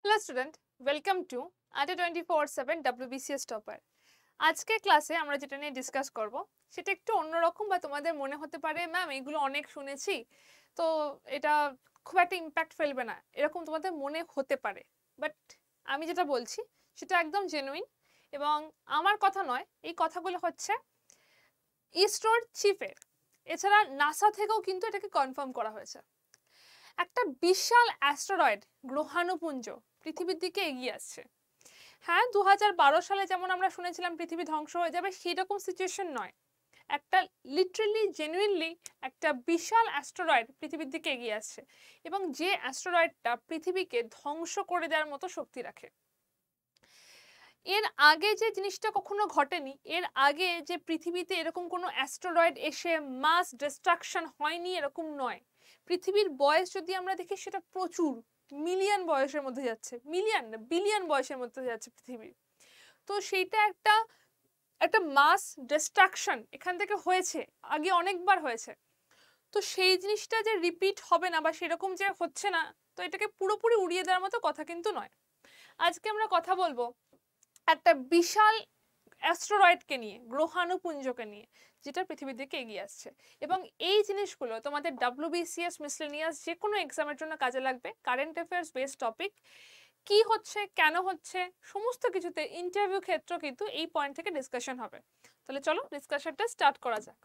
Hello student, welcome to আড্ডা 24/7 WBCS topper. আজকে ক্লাসে আমরা যেটা নিয়ে ডিসকাস করব সেটা একটু অন্যরকম, বা তোমাদের মনে হতে পারে ম্যাম এগুলো অনেক শুনেছি, তো এটা খুব একটা ইম্প্যাক্ট ফেলবে না, এরকম তোমাদের মনে হতে পারে। বাট আমি যেটা বলছি সেটা একদম জেনুইন, এবং আমার কথা নয়, এই কথাগুলো হচ্ছে ইসরোর চিফের, এছাড়া নাসা থেকেও কিন্তু এটাকে কনফার্ম করা হয়েছে। একটা বিশাল অ্যাস্টেরয়েড গ্রহাণুপুঞ্জ পৃথিবীর দিকে এগিয়ে আসছে। হ্যাঁ, 2012 সালে যেমন আমরা শুনেছিলাম পৃথিবী ধ্বংস হয়ে যাবে, সেরকম সিচুয়েশন নয়। একটা লিটারেলি জেনুইনলি একটা বিশাল অ্যাস্টেরয়েড পৃথিবীর দিকে এগিয়ে আসছে, এবং যে অ্যাস্টেরয়েডটা পৃথিবীকে ধ্বংস করে দেওয়ার মতো শক্তি রাখে। এর আগে যে জিনিসটা কখনো ঘটেনি, এর আগে যে পৃথিবীতে এরকম কোনো অ্যাস্টেরয়েড এসে মাস ডিস্ট্রাকশন হয়নি এরকম নয়। পৃথিবীর বয়স যদি আমরা দেখি সেটা প্রচুর মিলিয়ন বয়সের মধ্যে যাচ্ছে, মিলিয়ন না বিলিয়ন বয়সের মধ্যে যাচ্ছে পৃথিবী। তো সেইটা একটা একটা মাস ডিস্ট্রাকশন এখান থেকে হয়েছে, আগে অনেকবার হয়েছে। তো সেই জিনিসটা যে রিপিট হবে না বা সেরকম যে হচ্ছে না, তো এটাকে পুরোপুরি উড়িয়ে দেওয়ার মতো কথা কিন্তু নয়। আজকে আমরা কথা বলবো একটা বিশাল অ্যাস্টেরয়েডকে নিয়ে, গ্রহাণুপুঞ্জকে নিয়ে, যেটা পৃথিবীর দিকে এগিয়ে আসছে। এবং এই জিনিসগুলো তোমাদের WBCS মিসলেনিয়াস যে কোনো এক্সামের জন্য কাজে লাগবে। কারেন্ট অ্যাফেয়ার্স বেসড টপিক, কি হচ্ছে কেন হচ্ছে সমস্ত কিছুতে ইন্টারভিউ ক্ষেত্র কিন্তু এই পয়েন্ট থেকে ডিসকাশন হবে। তাহলে চলো ডিসকাশনটা স্টার্ট করা যাক।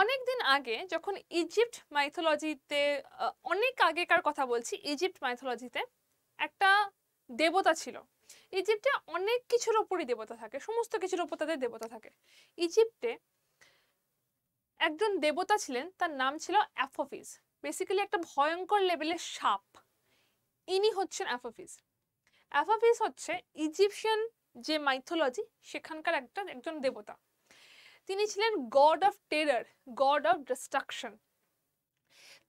অনেকদিন আগে যখন ইজিপ্ট মাইথোলজিতে, অনেক আগেকার কথা বলছি, ইজিপ্ট মাইথোলজিতে একটা দেবতা ছিল। ইজিপ্টে অনেক কিছুর ওপরই দেবতা থাকে, সমস্ত কিছুর ওপর তাদের দেবতা থাকে। ইজিপ্টে একজন দেবতা ছিলেন, তার নাম ছিল অ্যাপোফিস। বেসিক্যালি একটা ভয়ঙ্কর লেভেলের সাপ। ইনি হচ্ছেন অ্যাপোফিস। অ্যাপোফিস হচ্ছে ইজিপশিয়ান যে মাইথোলজি সেখানকার একজন দেবতা। তিনি ছিলেন god of terror, god of distraction.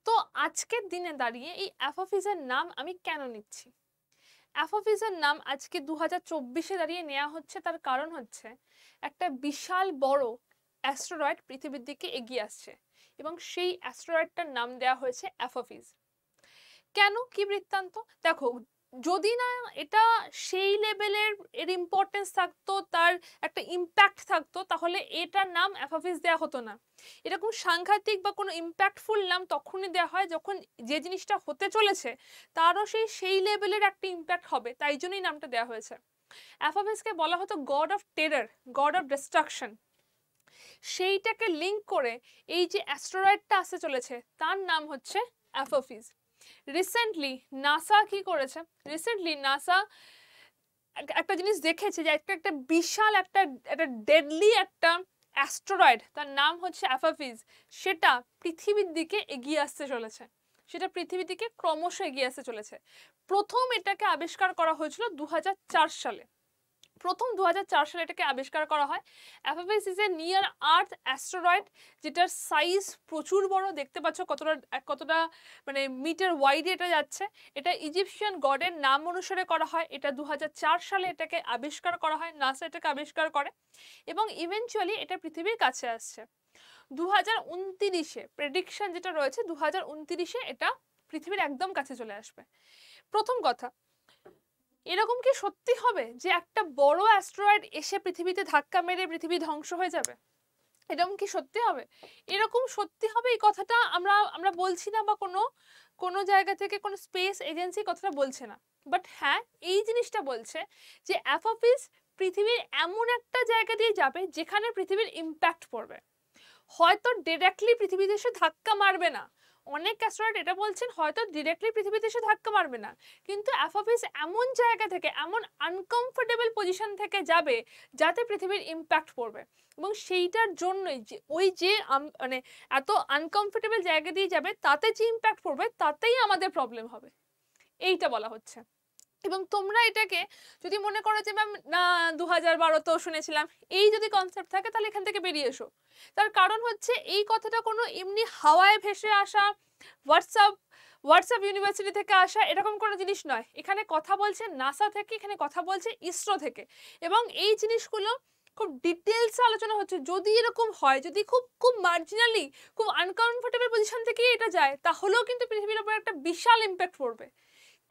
তো আজকের দিনে দাঁড়িয়ে এই অ্যাপোফিসের নাম আমি কেন নিচ্ছি? অ্যাপোফিসের নাম আজকে 2024-এ দাঁড়িয়ে নেওয়া হচ্ছে, তার কারণ হচ্ছে একটা বিশাল বড় অ্যাস্টেরয়েড পৃথিবীর দিকে এগিয়ে আসছে, এবং সেই অ্যাস্টেরয়েডটার নাম দেওয়া হয়েছে অ্যাপোফিস। কেন, কি বৃত্তান্ত? দেখো, যদি না এটা সেই লেভেলের এর ইম্পর্টেন্স থাকতো, তার একটা ইম্প্যাক্ট থাকতো, তাহলে এটার নাম অ্যাপোফিস দেওয়া হতো না। এরকম সাংঘাতিক বা কোনো ইম্প্যাক্টফুল নাম তখনই দেওয়া হয় যখন যে জিনিসটা হতে চলেছে তারও সেই লেভেলের একটা ইম্প্যাক্ট হবে, তাই জন্যই নামটা দেওয়া হয়েছে। অ্যাপোফিসকে বলা হতো god of terror, god of distraction. সেইটাকে লিঙ্ক করে এই যে অ্যাস্টেরয়েডটা আসতে চলেছে তার নাম হচ্ছে অ্যাপোফিস। রিসেন্টলি নাসা কি করেছে, রিসেন্টলি নাসা একটা জিনিস দেখেছে যে একটা বিশাল একটা ডেডলি একটা অ্যাস্টেরয়েড, তার নাম হচ্ছে অ্যাপোফিস, সেটা পৃথিবীর দিকে এগিয়ে আসতে চলেছে। সেটা পৃথিবীর দিকে ক্রমশ এগিয়ে আসতে চলেছে। প্রথম এটাকে আবিষ্কার করা হয়েছিল 2004 সালে। প্রথম 2004 সালে এটাকে আবিষ্কার করা হয়। Apophis is a near earth asteroid, যেটার সাইজ প্রচুর বড়। দেখতে পাচ্ছ কতটা কতটা মানে মিটার ওয়াইডে এটা যাচ্ছে। এটা ইজিপশিয়ান গডের নাম অনুসারে করা হয়। এটা 2004 সালে এটাকে আবিষ্কার করা হয়, নাসা এটাকে আবিষ্কার করে, এবং ইভেনচুয়ালি এটা পৃথিবীর কাছে আসছে 2029-এ। প্রেডিকশন যেটা রয়েছে 2029-এ এটা পৃথিবীর একদম কাছে চলে আসবে। প্রথম কথা, এরকম কি সত্যি হবে যে একটা বড় অ্যাস্টেরয়েড এসে পৃথিবীতে ধাক্কা মেরে পৃথিবী ধ্বংস হয়ে যাবে? এরকম কি সত্যি হবে? এরকম সত্যি হবে এই কথাটা আমরা আমরা বলছি না, বা কোনো কোনো জায়গা থেকে কোনো স্পেস এজেন্সি কথাটা বলছে না। বাট হ্যাঁ, এই জিনিসটা বলছে যে অ্যাপোফিস পৃথিবীর এমন একটা জায়গা দিয়ে যাবে যেখানে পৃথিবীর ইম্প্যাক্ট পড়বে। হয়তো ডিরেক্টলি পৃথিবীতে এসে ধাক্কা মারবে না, অনেক অ্যাস্ট্রোনট এটা বলছেন হয়তো ডিরেক্টলি পৃথিবীতে এসে ধাক্কা মারবে না, কিন্তু অ্যাপোফিস এমন জায়গা থেকে, এমন আনকমফোর্টেবল পজিশন থেকে যাবে যাতে পৃথিবীর ইম্প্যাক্ট পড়বে। এবং সেইটার জন্যই যে ওই যে মানে এত আনকমফোর্টেবল জায়গা দিয়ে যাবে, তাতে যে ইম্প্যাক্ট পড়বে তাতেই আমাদের প্রবলেম হবে, এইটা বলা হচ্ছে। এবং তোমরা এটাকে যদি মনে করো যে ম্যাম না 2012 তো শুনেছিলাম, এই যদি কনসেপ্ট থাকে তাহলে এখান থেকে বেরিয়ে এসো। তার কারণ হচ্ছে এই কথাটা কোনো এমনি হাওয়ায় ভেসে আসা, হোয়াটসঅ্যাপ ইউনিভার্সিটি থেকে আসা এরকম কোনো জিনিস নয়। এখানে কথা বলছে নাসা থেকে, এখানে কথা বলছে ইসরো থেকে, এবং এই জিনিসগুলো খুব ডিটেলসে আলোচনা হচ্ছে। যদি এরকম হয়, যদি খুব খুব মার্জিনালি, খুব আনকমফোর্টেবল পজিশন থেকে এটা যায়, তাহলেও কিন্তু পৃথিবীর উপর একটা বিশাল ইম্প্যাক্ট পড়বে।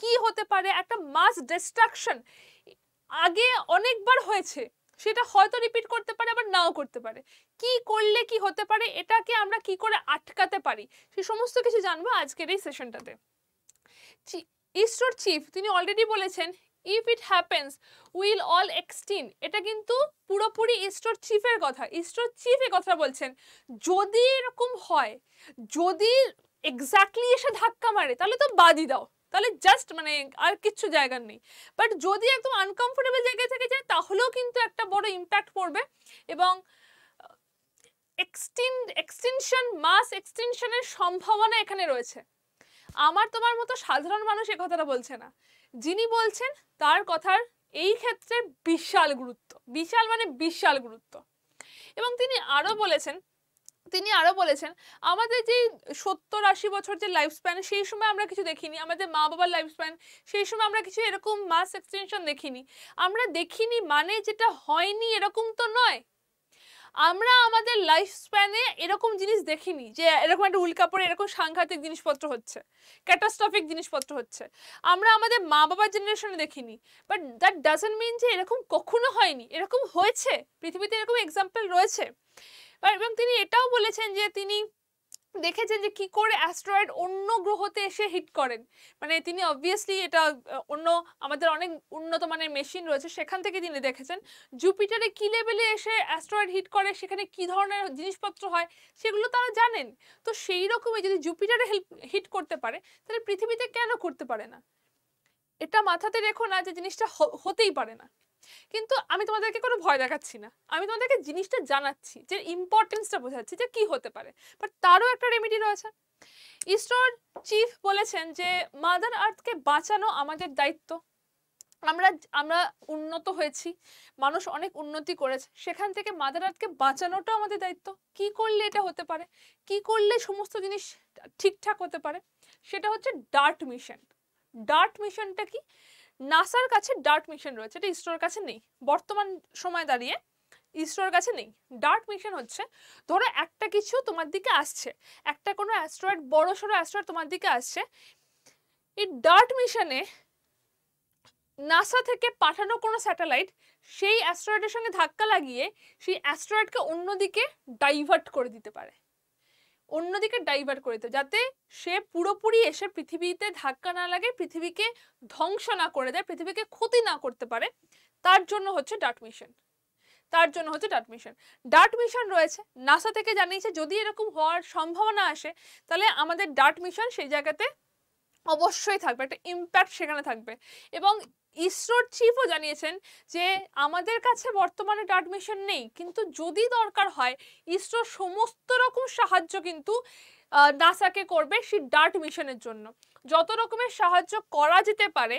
কি হতে পারে, একটা মাস ডিস্ট্রাকশন আগে অনেকবার হয়েছে, সেটা হয়তো রিপিট করতে পারে আবার নাও করতে পারে। কি করলে কি হতে পারে, এটাকে আমরা কি করে আটকাতে পারি, সে সমস্ত কিছু জানবো আজকের এই সেশনটাতে। ইসরোর চিফ তিনি অলরেডি বলেছেন if it happens will all extinct. এটা কিন্তু পুরোপুরি ইসরোর চিফের কথা, ইসরোর চিফ এই কথা বলছেন। যদি এরকম হয়, যদি এক্স্যাক্টলি এসে ধাক্কা মারে তাহলে তো বাদই দাও, তাহলে জাস্ট মানে আর কিচ্ছু জায়গার নেই। বাট যদি একদম আনকমফোর্টেবল জায়গা থেকে যায় তাহলেও কিন্তু একটা বড় ইম্প্যাক্ট পড়বে এবং এক্সটিনশন, মাস এক্সটিনশনের সম্ভাবনা এখানে রয়েছে। আমার তোমার মতো সাধারণ মানুষ এই কথাটা বলছে না, যিনি বলছেন তার কথার এই ক্ষেত্রে বিশাল গুরুত্ব, বিশাল মানে বিশাল গুরুত্ব। এবং তিনি আরো বলেছেন আমাদের যে 70-80 বছর যে লাইফ স্প্যান, সেই সময় আমরা কিছু দেখিনি, আমাদের মা বাবার লাইফ স্প্যান, সেই সময় আমরা কিছু এরকম মাস এক্সটেনশন দেখিনি। আমরা দেখিনি মানে যেটা হয়নি এরকম তো নয়, আমরা আমাদের লাইফ স্প্যানে এরকম জিনিস দেখিনি যে এরকম একটা উল্কাপড়ে এরকম সাংঘাতিক জিনিসপত্র হচ্ছে, ক্যাটাস্ট্রফিক জিনিসপত্র হচ্ছে। আমরা আমাদের মা বাবার জেনারেশনে দেখিনি, বাট দ্যাট ডাজন্ট মিন যে এরকম কখনো হয়নি, এরকম হয়েছে, পৃথিবীতে এরকম এক্সাম্পল রয়েছে। এবং তিনি এটাও বলেছেন যে তিনি দেখেছেন যে কি করে অ্যাস্ট্রয়েড অন্য গ্রহতে এসে হিট করেন। মানে তিনি অবভিয়াসলি এটা অন্য আমাদের অনেক উন্নত মানের মেশিন রয়েছে, সেখান থেকে তিনি দেখেছেন জুপিটারে কি লেভেলে এসে অ্যাস্ট্রয়েড হিট করে, সেখানে কি ধরনের জিনিসপত্র হয় সেগুলো তারা জানেন। তো সেই রকমই যদি জুপিটারে হিট করতে পারে তাহলে পৃথিবীতে কেন করতে পারে না? এটা মাথাতে রেখো না যে জিনিসটা হতেই পারে না। কিন্তু আমি তোমাদেরকে কোনো ভয় দেখাচ্ছি না, আমি তোমাদেরকে জিনিসটা জানাচ্ছি, যে ইম্পর্টেন্সটা বোঝাচ্ছি যে কি হতে পারে। বাট তারও একটা রেমেডি রয়েছে। ইসরোর চিফ বলেছেন যে মাদার আর্থকে বাঁচানো আমাদের দায়িত্ব। আমরা উন্নত হয়েছি, মানুষ অনেক উন্নতি করেছে, সেখান থেকে মাদার আর্থকে বাঁচানোটা আমাদের দায়িত্ব। কি করলে এটা হতে পারে, কি করলে সমস্ত জিনিস ঠিকঠাক হতে পারে, সেটা হচ্ছে ডার্ট মিশন। ডার্ট মিশনটা কি? নাসার কাছে ডার্ট মিশন রয়েছে, এটা ইসরোর কাছে নেই, বর্তমান সময় দাঁড়িয়ে ইসরোর কাছে নেই। ডার্ট মিশন হচ্ছে, ধরো একটা কিছু তোমার দিকে আসছে, একটা কোনো অ্যাস্ট্রয়েড, বড় সড়ো অ্যাস্ট্রয়েড তোমার দিকে আসছে, এই ডার্ট মিশনে নাসা থেকে পাঠানো কোনো স্যাটেলাইট সেই অ্যাস্ট্রয়েডের সঙ্গে ধাক্কা লাগিয়ে সেই অ্যাস্ট্রয়েডকে অন্যদিকে ডাইভার্ট করে দিতে পারে, অন্যদিকে ডাইভার্ট করে দিতে, যাতে সে পুরোপুরি এসে পৃথিবীতে ধাক্কা না লাগে, পৃথিবীকে ধ্বংস না করে দেয়, পৃথিবীকে ক্ষতি না করতে পারে। তার জন্য হচ্ছে ডার্ট মিশন, তার জন্য হচ্ছে ডার্ট মিশন। ডার্ট মিশন রয়েছে, নাসা থেকে জানিয়েছে যদি এরকম হওয়ার সম্ভাবনা আসে তাহলে আমাদের ডার্ট মিশন সেই জায়গাতে অবশ্যই থাকবে, একটা ইম্প্যাক্ট সেখানে থাকবে। এবং ইসরোর চিফও জানিয়েছেন যে আমাদের কাছে বর্তমানে ডার্ট মিশন নেই, কিন্তু যদি দরকার হয় ইসরো সমস্ত রকম সাহায্য কিন্তু নাসাকে করবে সেই ডার্ট মিশনের জন্য। যত রকমের সাহায্য করা যেতে পারে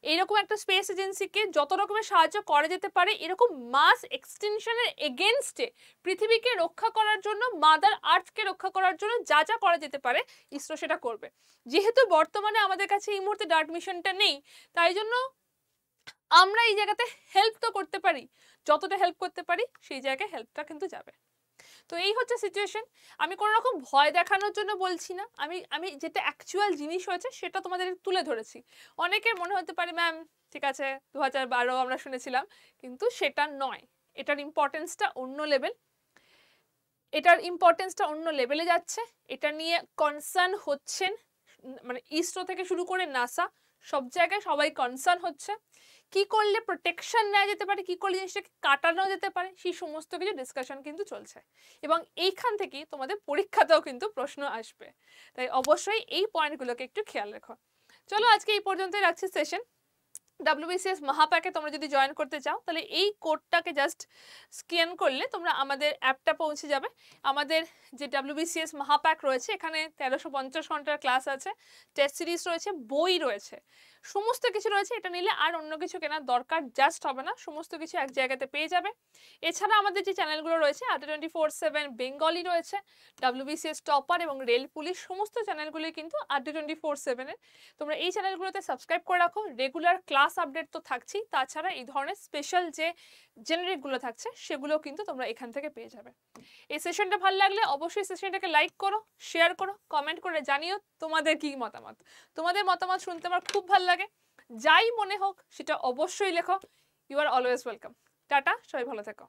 এইরকম একটা স্পেস এজেন্সিকে, যত রকমের সাহায্য করা যেতে পারে এরকম মাস এক্সটেনশনের এগেনস্টে পৃথিবীকে রক্ষা করার জন্য, মাদার আর্থকে রক্ষা করার জন্য যা যা করা যেতে পারে ইসরো সেটা করবে। যেহেতু বর্তমানে আমাদের কাছে এই মুহূর্তে ডার্ট মিশনটা নেই, তাই জন্য আমরা এই জায়গাতে হেল্প তো করতে পারি, যতটা হেল্প করতে পারি সেই জায়গায় হেল্পটা কিন্তু যাবে। তো এই হচ্ছে সিচুয়েশন। আমি কোনো রকম ভয় দেখানোর জন্য বলছি না, আমি যেটা অ্যাকচুয়াল জিনিস হয়েছে সেটা তোমাদের তুলে ধরেছি। অনেকের মনে হতে পারে ম্যাম ঠিক আছে 2012 আমরা শুনেছিলাম, কিন্তু সেটা নয়, এটার ইম্পর্টেন্সটা অন্য লেভেল, এটার ইম্পর্টেন্সটা অন্য লেভেলে যাচ্ছে। এটা নিয়ে কনসার্ন হচ্ছেন, মানে ইসরো থেকে শুরু করে নাসা সব জায়গায় সবাই কনসার্ন হচ্ছে। কি করলে প্রোটেকশন নেওয়া যেতে পারে, কি করলে জিনিসটাকে কাটানো যেতে পারে, সেই সমস্ত কিছু ডিসকাশন কিন্তু চলছে। এবং এইখান থেকেই তোমাদের পরীক্ষাতেও কিন্তু প্রশ্ন আসবে, তাই অবশ্যই এই পয়েন্টগুলোকে একটু খেয়াল রেখো। চলো আজকে এই পর্যন্তই রাখছি সেশন। WBCS মহাপ্যাকে তোমরা যদি জয়েন করতে চাও তাহলে এই কোডটাকে জাস্ট স্ক্যান করলে তোমরা আমাদের অ্যাপটা পৌঁছে যাবে। আমাদের যে WBCS মহাপ্যাক রয়েছে এখানে 1350 ঘন্টার ক্লাস আছে, টেস্ট সিরিজ রয়েছে, বই রয়েছে, সমস্ত কিছু রয়েছে। এটা নিলে আর অন্য কিছু কেনার দরকার জাস্ট হবে না, সমস্ত কিছু এক জায়গাতে পেয়ে যাবে। এছাড়া আমাদের যে চ্যানেলগুলো রয়েছে আড্ডা 24/7 বেঙ্গলি রয়েছে, WBCS টপার এবং রেল পুলিশ, সমস্ত চ্যানেলগুলি কিন্তু আড্ডা 24/7 এর। তোমরা এই চ্যানেলগুলোতে সাবস্ক্রাইব করে রাখো, রেগুলার ক্লাস ক্লাস আপডেট তো থাকছেই, তাছাড়া এই ধরনের স্পেশাল যে জেনারিকগুলো থাকছে সেগুলো কিন্তু তোমরা এখান থেকে পেয়ে যাবে। এই সেশনটা ভালো লাগলে অবশ্যই সেশনটাকে লাইক করো, শেয়ার করো, কমেন্ট করে জানিও তোমাদের কি মতামত। তোমাদের মতামত শুনতে আমার খুব ভালো লাগে, যাই মনে হোক সেটা অবশ্যই লেখো। You are always welcome. টাটা, সবাই ভালো থেকো।